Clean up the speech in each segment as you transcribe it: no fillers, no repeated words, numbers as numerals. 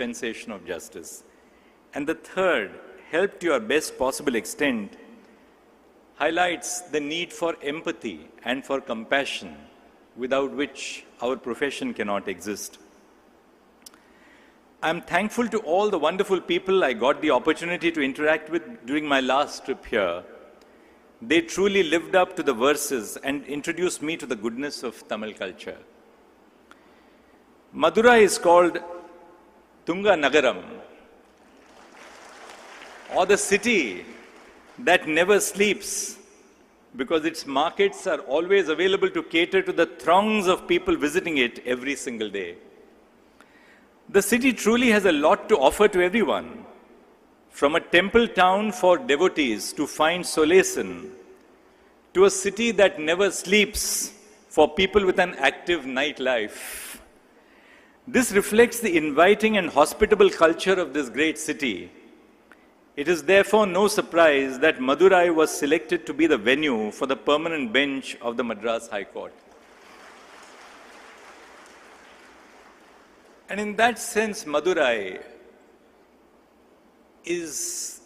dispensation of justice. And the third, help to your best possible extent, highlights the need for empathy and for compassion, without which our profession cannot exist. I'm thankful to all the wonderful people I got the opportunity to interact with during my last trip here. They truly lived up to the verses and introduced me to the goodness of Tamil culture. Madurai is called Tunga Nagaram, or the city that never sleeps, because its markets are always available to cater to the throngs of people visiting it every single day. The city truly has a lot to offer to everyone, from a temple town for devotees to find solace in, to a city that never sleeps for people with an active nightlife. This reflects the inviting and hospitable culture of this great city. It is therefore no surprise that Madurai was selected to be the venue for the permanent bench of the Madras High Court. And in that sense, Madurai is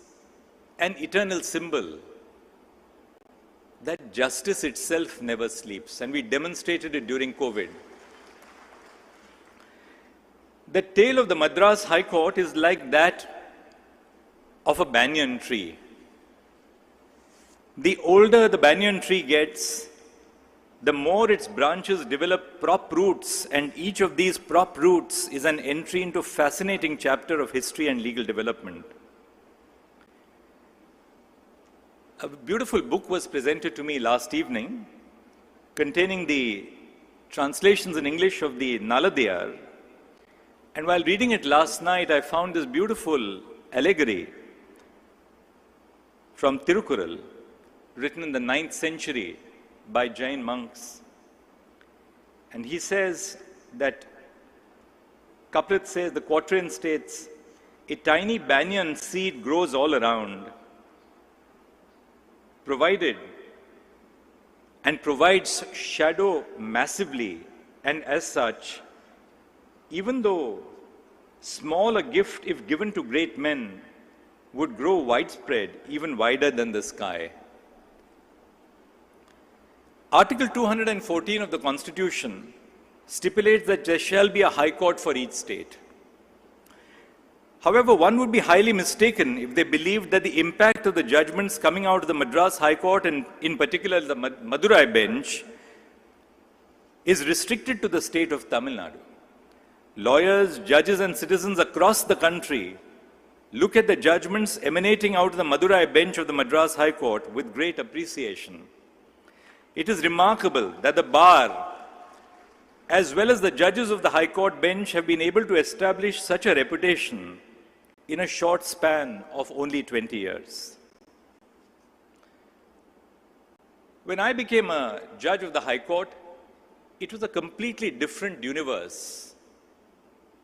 an eternal symbol that justice itself never sleeps, and we demonstrated it during COVID. The tale of the Madras High Court is like that of a banyan tree. The older the banyan tree gets, the more its branches develop prop roots, and each of these prop roots is an entry into a fascinating chapter of history and legal development. A beautiful book was presented to me last evening containing the translations in English of the Naladiyar. And while reading it last night, I found this beautiful allegory from Tirukural, written in the 9th century by Jain monks. And he says that, couplet says, the quatrain states, a tiny banyan seed grows all around, provided and provides shadow massively, and as such, even though small a gift if given to great men, would grow widespread, even wider than the sky. Article 214 of the Constitution stipulates that there shall be a high court for each state. However, one would be highly mistaken if they believed that the impact of the judgments coming out of the Madras High Court, and in particular the Madurai bench, is restricted to the state of Tamil Nadu. Lawyers, judges and citizens across the country look at the judgments emanating out of the Madurai bench of the Madras High Court with great appreciation. It is remarkable that the bar, as well as the judges of the High Court bench, have been able to establish such a reputation in a short span of only 20 years. When I became a judge of the High Court, it was a completely different universe.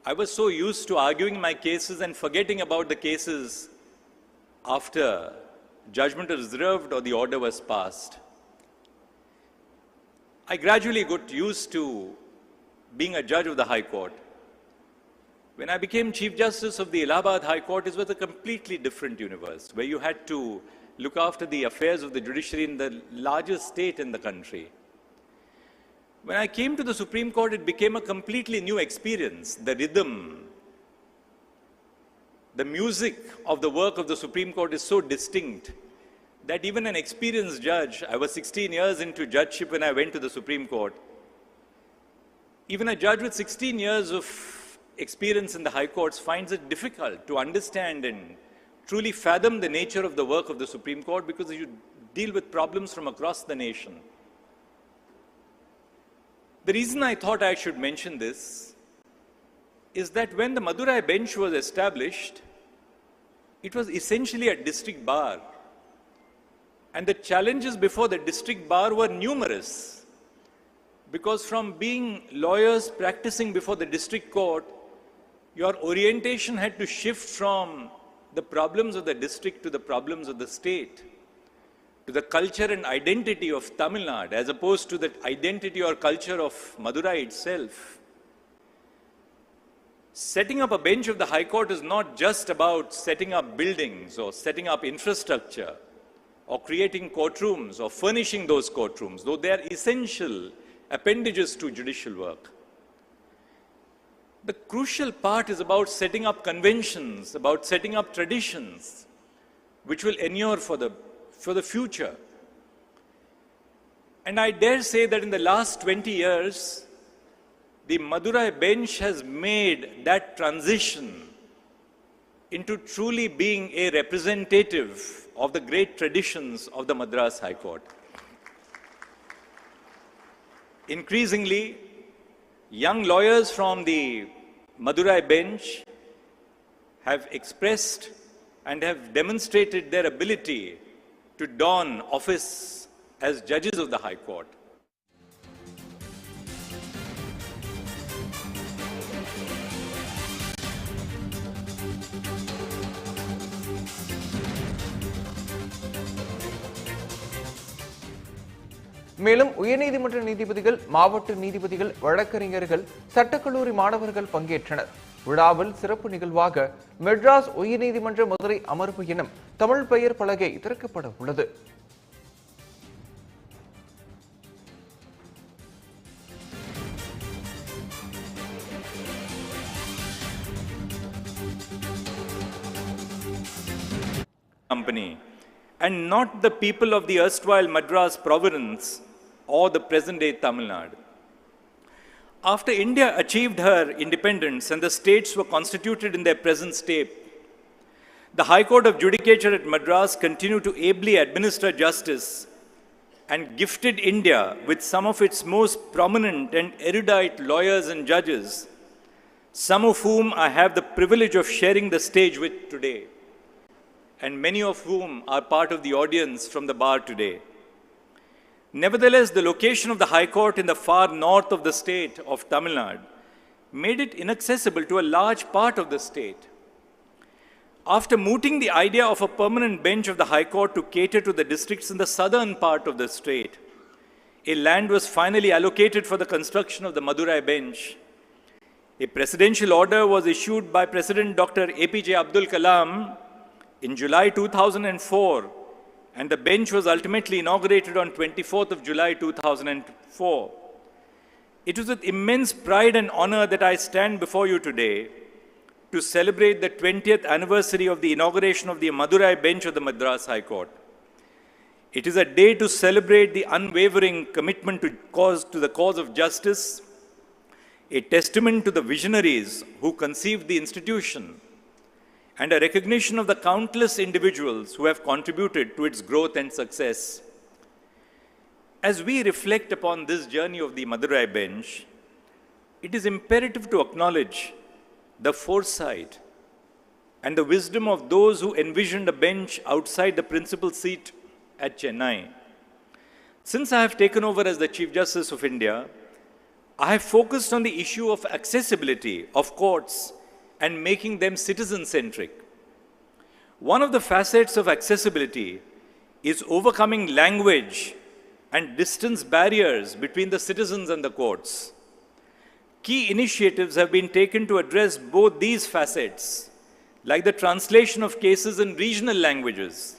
I was so used to arguing my cases and forgetting about the cases after judgment was reserved or the order was passed. I gradually got used to being a judge of the High Court. When I became Chief Justice of the Allahabad High Court, it was a completely different universe, where you had to look after the affairs of the judiciary in the largest state in the country. When I came to the Supreme Court, it became a completely new experience. The rhythm, the music of the work of the Supreme Court is so distinct that even an experienced judge, I was 16 years into judgeship when I went to the Supreme Court, even a judge with 16 years of experience in the High Courts finds it difficult to understand and truly fathom the nature of the work of the Supreme Court, because you deal with problems from across the nation. The reason I thought I should mention this is that when the Madurai bench was established, it was essentially a district bar. And the challenges before the district bar were numerous, because from being lawyers practicing before the district court, your orientation had to shift from the problems of the district to the problems of the state, to the culture and identity of Tamil Nadu, as opposed to the identity or culture of Madurai itself. Setting up a bench of the High Court is not just about setting up buildings or setting up infrastructure or creating courtrooms or furnishing those courtrooms, though they are essential appendages to judicial work. The crucial part is about setting up conventions, about setting up traditions, which will endure for the future. And I dare say that in the last 20 years, the Madurai bench has made that transition into truly being a representative of the great traditions of the Madras High Court. Increasingly, young lawyers from the Madurai bench have expressed and have demonstrated their ability to don office as judges of the High Court. மேலும் உயர்நீதிமன்ற நீதிபதிகள், மாவட்ட நீதிபதிகள், வழக்கறிஞர்கள், சட்டக்கல்லூரி மாணவர்கள் பங்கேற்றனர். விழாவில் சிறப்பு நிகழ்வாக மெட்ராஸ் உயர்நீதிமன்ற மதுரை அமர்வு எனும் தமிழ் பெயர் பலகை திறக்கப்பட உள்ளது. Company, and not the people of the erstwhile Madras province or the present-day Tamil Nadu. After India achieved her independence and the states were constituted in their present state, the High Court of Judicature at Madras continued to ably administer justice and gifted India with some of its most prominent and erudite lawyers and judges, some of whom I have the privilege of sharing the stage with today, and many of whom are part of the audience from the bar today. Nevertheless, the location of the High Court in the far north of the state of Tamil Nadu made it inaccessible to a large part of the state. After mooting the idea of a permanent bench of the High Court to cater to the districts in the southern part of the state, a land was finally allocated for the construction of the Madurai bench. A presidential order was issued by President Dr. APJ Abdul Kalam in July 2004, and the bench was ultimately inaugurated on 24th of July 2004. It is with immense pride and honor that I stand before you today to celebrate the 20th anniversary of the inauguration of the Madurai bench of the Madras High Court. It is a day to celebrate the unwavering commitment to the cause of justice, a testament to the visionaries who conceived the institution, and a recognition of the countless individuals who have contributed to its growth and success. As we reflect upon this journey of the Madurai bench, it is imperative to acknowledge the foresight and the wisdom of those who envisioned a bench outside the principal seat at Chennai. Since I have taken over as the Chief Justice of India, I have focused on the issue of accessibility of courts and making them citizen-centric. One of the facets of accessibility is overcoming language and distance barriers between the citizens and the courts. Key initiatives have been taken to address both these facets, like the translation of cases in regional languages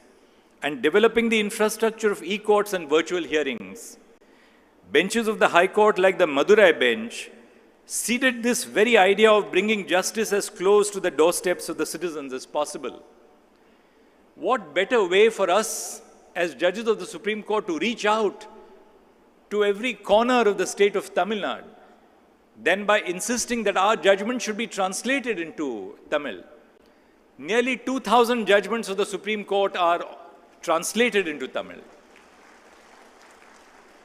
and developing the infrastructure of e-courts and virtual hearings. Benches of the High Court, like the Madurai bench, seeded this very idea of bringing justice as close to the doorsteps of the citizens as possible. What better way for us as judges of the Supreme Court to reach out to every corner of the state of Tamil Nadu than by insisting that our judgment should be translated into Tamil. Nearly 2,000 judgments of the Supreme Court are translated into Tamil.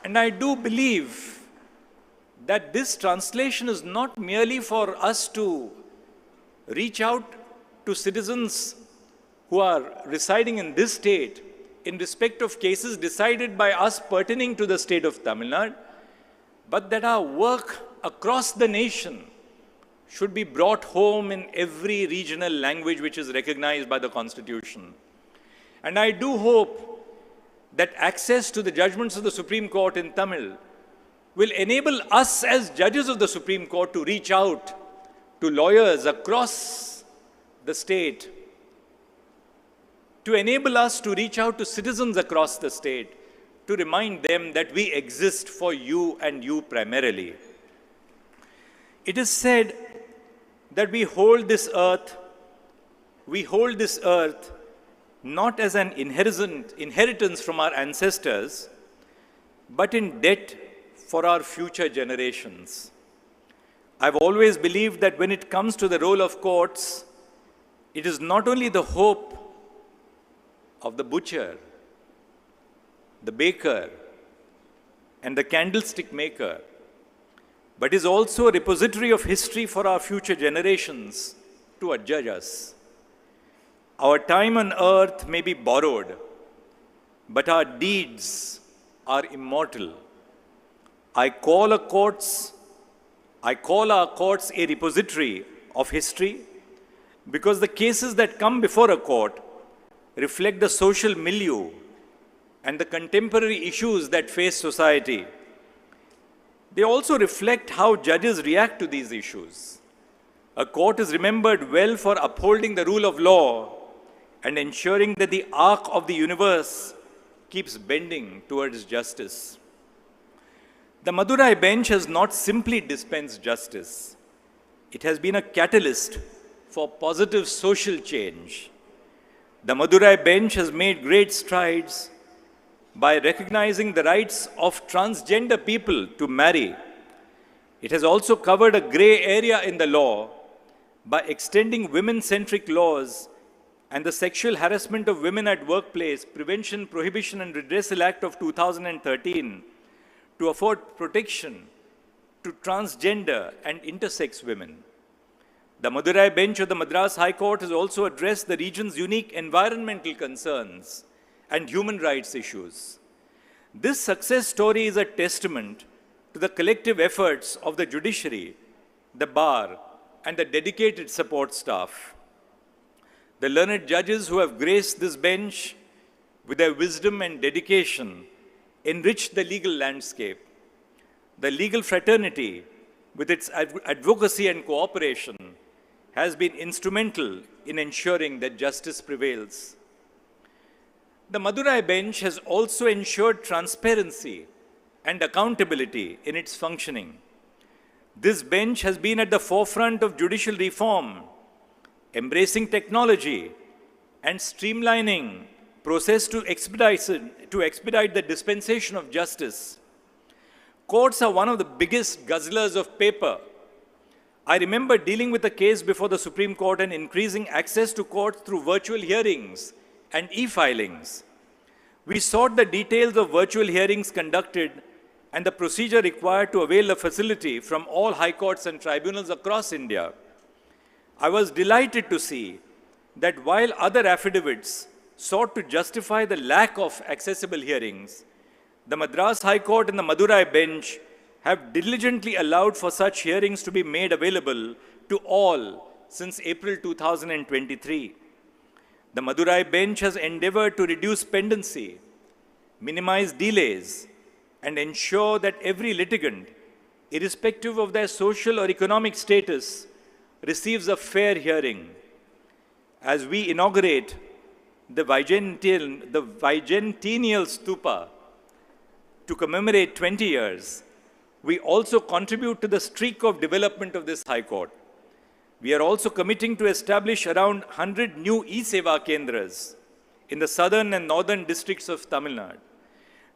And I do believe that this translation is not merely for us to reach out to citizens who are residing in this state in respect of cases decided by us pertaining to the state of Tamil Nadu, but that our work across the nation should be brought home in every regional language which is recognized by the Constitution. And I do hope that access to the judgments of the Supreme Court in Tamil will enable us as judges of the Supreme Court to reach out to lawyers across the state, to enable us to reach out to citizens across the state, to remind them that we exist for you and you primarily. It is said that we hold this earth not as an inheritance from our ancestors, but in debt for our future generations. I've always believed that when it comes to the role of courts, it is not only the hope of the butcher, the baker, and the candlestick maker, but is also a repository of history for our future generations to adjudge us. Our time on earth may be borrowed, but our deeds are immortal. I call our courts a repository of history because the cases that come before a court reflect the social milieu and the contemporary issues that face society. They also reflect how judges react to these issues. A court is remembered well for upholding the rule of law and ensuring that the arc of the universe keeps bending towards justice. The Madurai bench has not simply dispensed justice. It has been a catalyst for positive social change. The Madurai bench has made great strides by recognizing the rights of transgender people to marry. It has also covered a gray area in the law by extending women-centric laws and the Sexual Harassment of Women at Workplace Prevention, Prohibition and Redressal Act of 2013 to afford protection to transgender and intersex women. The Madurai bench of the Madras High Court has also addressed the region's unique environmental concerns and human rights issues. This success story is a testament to the collective efforts of the judiciary, the bar, and the dedicated support staff. The learned judges who have graced this bench with their wisdom and dedication enrich the legal landscape. The legal fraternity, with its advocacy and cooperation, has been instrumental in ensuring that justice prevails. The Madurai bench has also ensured transparency and accountability in its functioning. This bench has been at the forefront of judicial reform, embracing technology and streamlining process to expedite the dispensation of justice. Courts are one of the biggest guzzlers of paper. I remember dealing with a case before the Supreme Court and increasing access to courts through virtual hearings and e-filings. We sought the details of virtual hearings conducted and the procedure required to avail the facility from all high courts and tribunals across India. I was delighted to see that while other affidavits sought to justify the lack of accessible hearings, the Madras High Court and the Madurai bench have diligently allowed for such hearings to be made available to all since April 2023. The Madurai bench has endeavored to reduce pendency, minimize delays, and ensure that every litigant, irrespective of their social or economic status, receives a fair hearing. As we inaugurate the Vicentennial Stupa to commemorate 20 years, we also contribute to the streak of development of this High Court. We are also committing to establish around 100 new e-Seva Kendras in the southern and northern districts of Tamil Nadu.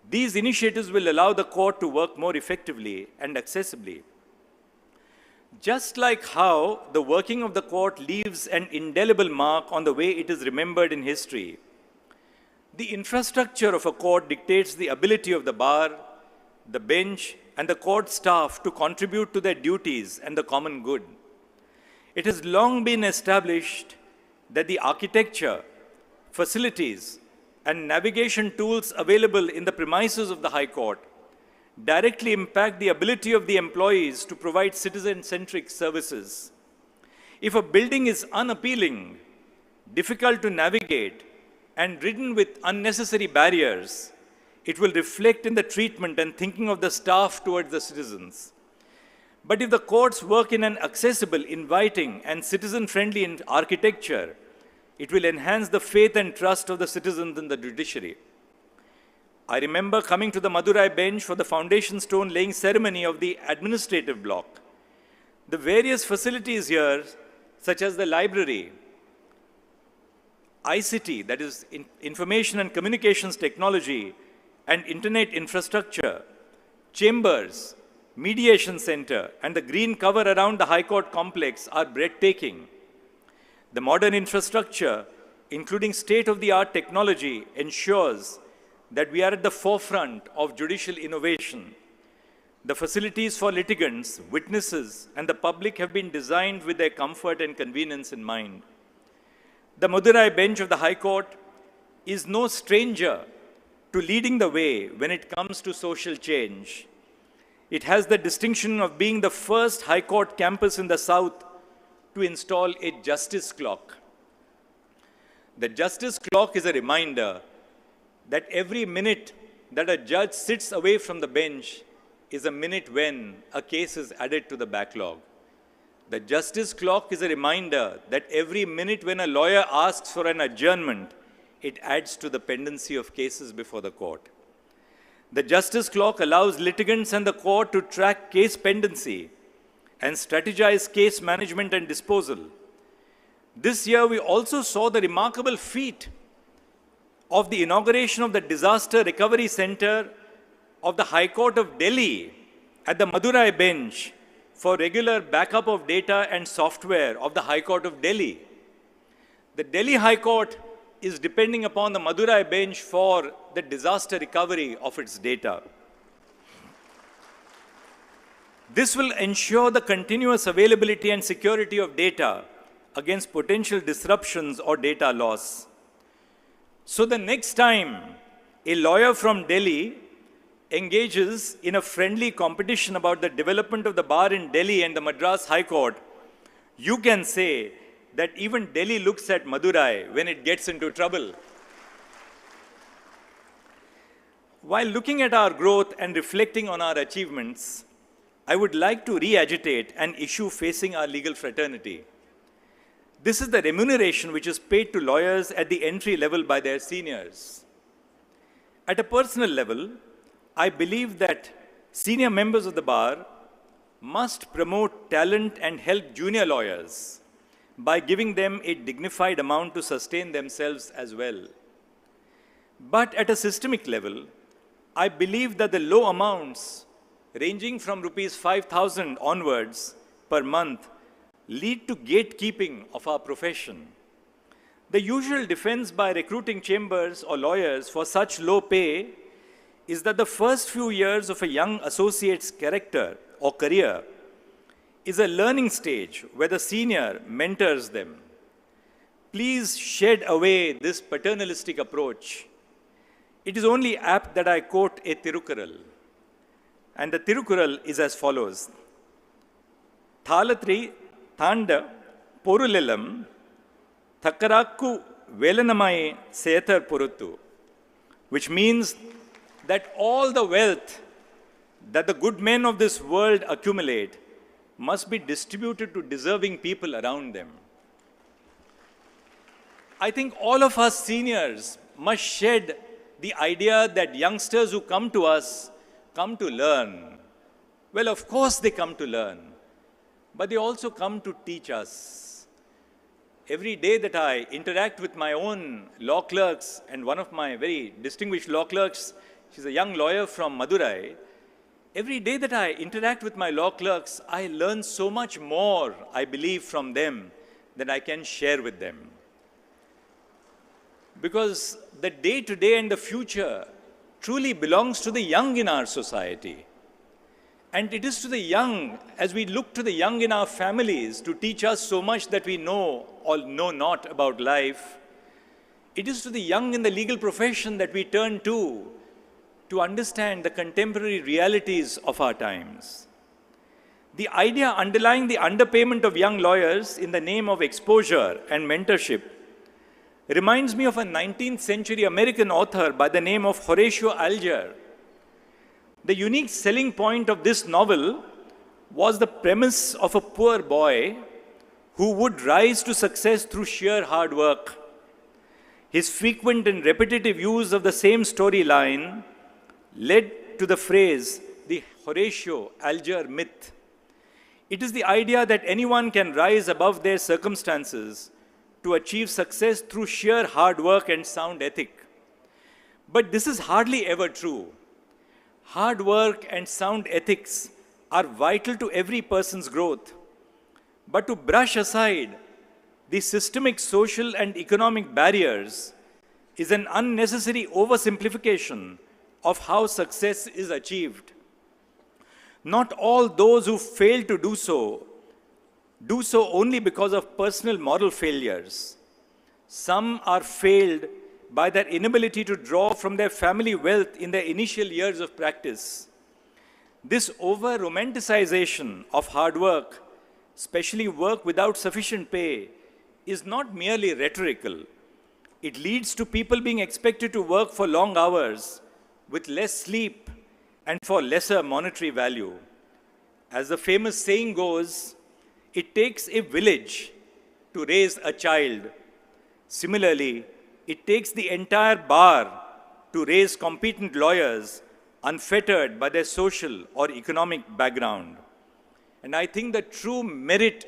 These initiatives will allow the court to work more effectively and accessibly. Just like how the working of the court leaves an indelible mark on the way it is remembered in history, the infrastructure of a court dictates the ability of the bar, the bench, and the court staff to contribute to their duties and the common good. It has long been established that the architecture, facilities, and navigation tools available in the premises of the High Court directly impact the ability of the employees to provide citizen-centric services. If a building is unappealing, difficult to navigate, and ridden with unnecessary barriers, it will reflect in the treatment and thinking of the staff towards the citizens. But if the courts work in an accessible, inviting, and citizen-friendly architecture, it will enhance the faith and trust of the citizens in the judiciary. I remember coming to the Madurai bench for the foundation stone laying ceremony of the administrative block. The various facilities here, such as the library, ICT, that is Information and Communications Technology, and Internet infrastructure, chambers, mediation center, and the green cover around the High Court complex are breathtaking. The modern infrastructure, including state-of-the-art technology, ensures that we are at the forefront of judicial innovation. The facilities for litigants, witnesses, and the public have been designed with their comfort and convenience in mind. The Madurai bench of the High Court is no stranger to leading the way when it comes to social change. It has the distinction of being the first High Court campus in the South to install a justice clock. The justice clock is a reminder that every minute that a judge sits away from the bench is a minute when a case is added to the backlog. The justice clock is a reminder that every minute when a lawyer asks for an adjournment, it adds to the pendency of cases before the court. The justice clock allows litigants and the court to track case pendency and strategize case management and disposal. This year, we also saw the remarkable feat of the inauguration of the Disaster Recovery Center of the High Court of Delhi at the Madurai bench for regular backup of data and software of the High Court of Delhi. The Delhi High Court is depending upon the Madurai bench for the disaster recovery of its data. This will ensure the continuous availability and security of data against potential disruptions or data loss. So the next time a lawyer from Delhi engages in a friendly competition about the development of the bar in Delhi and the Madras High Court, you can say that even Delhi looks at Madurai when it gets into trouble. While looking at our growth and reflecting on our achievements, I would like to re-agitate an issue facing our legal fraternity. This is the remuneration which is paid to lawyers at the entry level by their seniors. At a personal level, I believe that senior members of the bar must promote talent and help junior lawyers by giving them a dignified amount to sustain themselves as well. But at a systemic level, I believe that the low amounts ranging from rupees 5,000 onwards per month lead to gatekeeping of our profession. The usual defense by recruiting chambers or lawyers for such low pay is that the first few years of a young associate's character or career is a learning stage where the senior mentors them. Please shed away this paternalistic approach. It is only apt that I quote a Tirukural. And the Tirukural is as follows. Thalatri Thanda Porulelam Thakarakku Velanamai Setar Puruttu, which means that all the wealth that the good men of this world accumulate must be distributed to deserving people around them. I think all of us seniors must shed the idea that youngsters who come to us come to learn. Well, of course they come to learn, but they also come to teach us. Every day that I interact with my own law clerks, and one of my very distinguished law clerks, she's a young lawyer from Madurai, every day that I interact with my law clerks, I learn so much more, I believe, from them than I can share with them. Because the day-to-day and the future truly belongs to the young in our society. And it is to the young, as we look to the young in our families to teach us so much that we know or know not about life, it is to the young in the legal profession that we turn to understand the contemporary realities of our times. The idea underlying the underpayment of young lawyers in the name of exposure and mentorship reminds me of a 19th century American author by the name of Horatio Alger. The unique selling point of this novel was the premise of a poor boy who would rise to success through sheer hard work. His frequent and repetitive use of the same storyline led to the phrase, the Horatio Alger myth. It is the idea that anyone can rise above their circumstances to achieve success through sheer hard work and sound ethic. But this is hardly ever true. Hard work and sound ethics are vital to every person's growth. But to brush aside the systemic social and economic barriers is an unnecessary oversimplification of how success is achieved. Not all those who fail to do so only because of personal moral failures. Some are failed by their inability to draw from their family wealth in their initial years of practice. This over-romanticization of hard work, especially work without sufficient pay, is not merely rhetorical. It leads to people being expected to work for long hours with less sleep and for lesser monetary value. As the famous saying goes, it takes a village to raise a child. Similarly, it takes the entire bar to raise competent lawyers unfettered by their social or economic background. And I think the true merit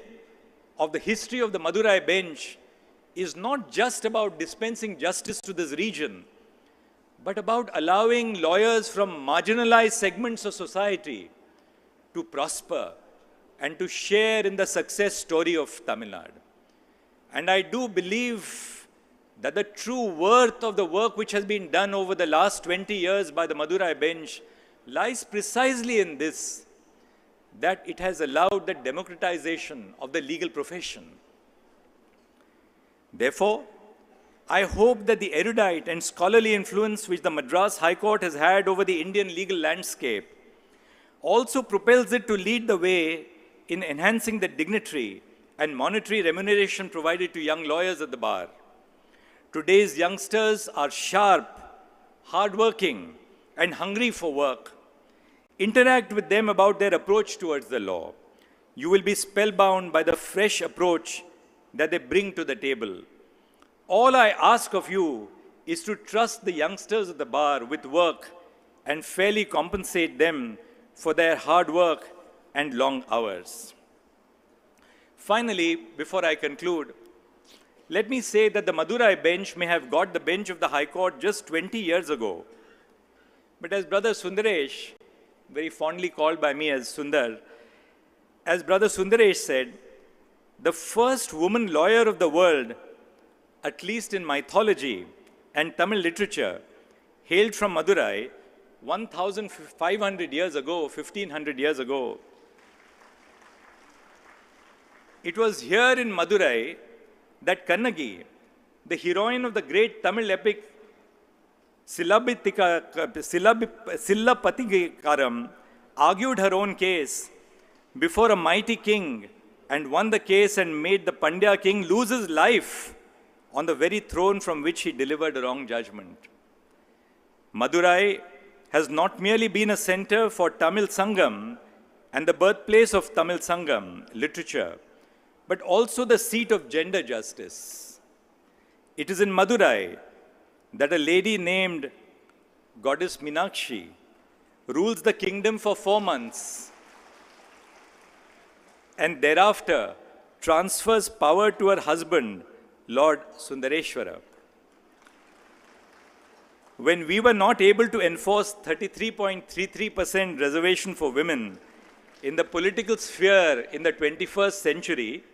of the history of the Madurai bench is not just about dispensing justice to this region, but about allowing lawyers from marginalized segments of society to prosper and to share in the success story of Tamil Nadu. And I do believe that the true worth of the work which has been done over the last 20 years by the Madurai bench lies precisely in this, that it has allowed the democratization of the legal profession. Therefore, I hope that the erudite and scholarly influence which the Madras High Court has had over the Indian legal landscape also propels it to lead the way in enhancing the dignitary and monetary remuneration provided to young lawyers at the bar. Today's youngsters are sharp, hardworking, and hungry for work. Interact with them about their approach towards the law. You will be spellbound by the fresh approach that they bring to the table. All I ask of you is to trust the youngsters at the bar with work and fairly compensate them for their hard work and long hours. Finally, before I conclude, let me say that the Madurai bench may have got the bench of the High Court just 20 years ago. But as Brother Sundaresh, very fondly called by me as Sundar, as Brother Sundaresh said, the first woman lawyer of the world, at least in mythology and Tamil literature, hailed from Madurai 1,500 years ago, 1,500 years ago. It was here in Madurai that Kannagi, the heroine of the great Tamil epic Sillappatikaram, argued her own case before a mighty king and won the case and made the Pandya king lose his life on the very throne from which he delivered a wrong judgment. Madurai has not merely been a center for Tamil Sangam and the birthplace of Tamil Sangam literature, but also the seat of gender justice. It is in Madurai that a lady named Goddess Meenakshi rules the kingdom for 4 months and thereafter transfers power to her husband, Lord Sundareshwara. When we were not able to enforce 33.33% reservation for women in the political sphere in the 21st century,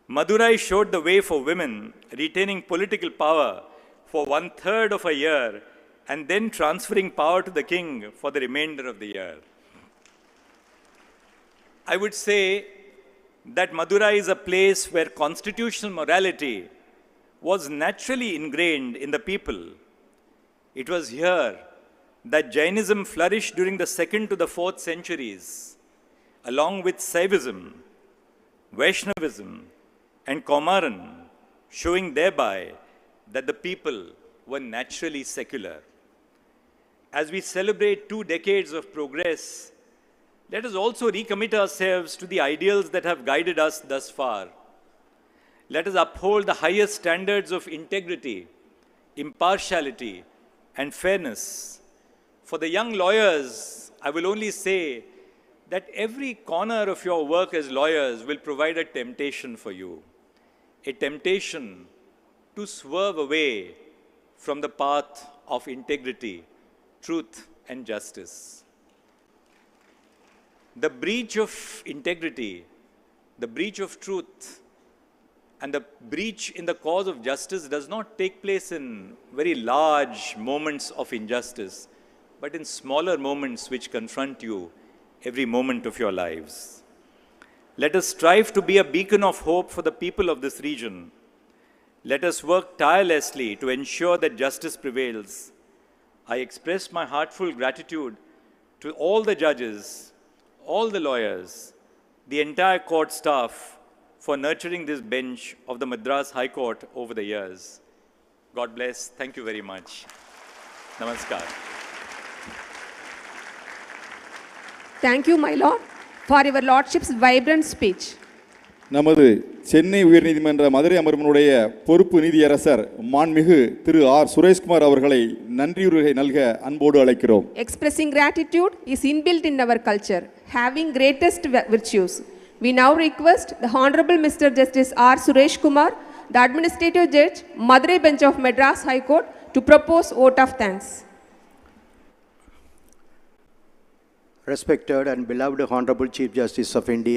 Madurai showed the way for women retaining political power for 1/3 of a year and then transferring power to the king for the remainder of the year. I would say that Madurai is a place where constitutional morality was naturally ingrained in the people. It was here that Jainism flourished during the 2nd to the 4th centuries, along with Saivism, Vaishnavism, and Kaumaran, showing thereby that the people were naturally secular. As we celebrate 2 decades of progress, let us also recommit ourselves to the ideals that have guided us thus far. Let us uphold the highest standards of integrity, impartiality, and fairness. For the young lawyers, I will only say that every corner of your work as lawyers will provide a temptation for you, a temptation to swerve away from the path of integrity, truth, and justice. The breach of integrity, the breach of truth, and the breach in the cause of justice does not take place in very large moments of injustice, but in smaller moments which confront you every moment of your lives. Let us strive to be a beacon of hope for the people of this region. Let us work tirelessly to ensure that justice prevails. I express my heartfelt gratitude to all the judges, all the lawyers, the entire court staff for nurturing this bench of the Madras High Court over the years. God bless. Thank you very much. Namaskar. Thank you, my lord, for your lordship's vibrant speech. நமது சென்னை உயர்நீதிமன்ற மதுரை அமர்வினுடைய பொறுப்பு நீதியரசர் மாண்புமிகு திரு R Sureshkumar அவர்களை நன்றியுரை நல்க அன்போடு அழைக்கிறோம். Expressing gratitude is inbuilt in our culture, having greatest virtues. We now request the Honorable Mr. Justice R. Suresh Kumar, the Administrative Judge, Madurai Bench of Madras High Court, to propose vote of thanks. Respected and beloved Honorable Chief Justice of India,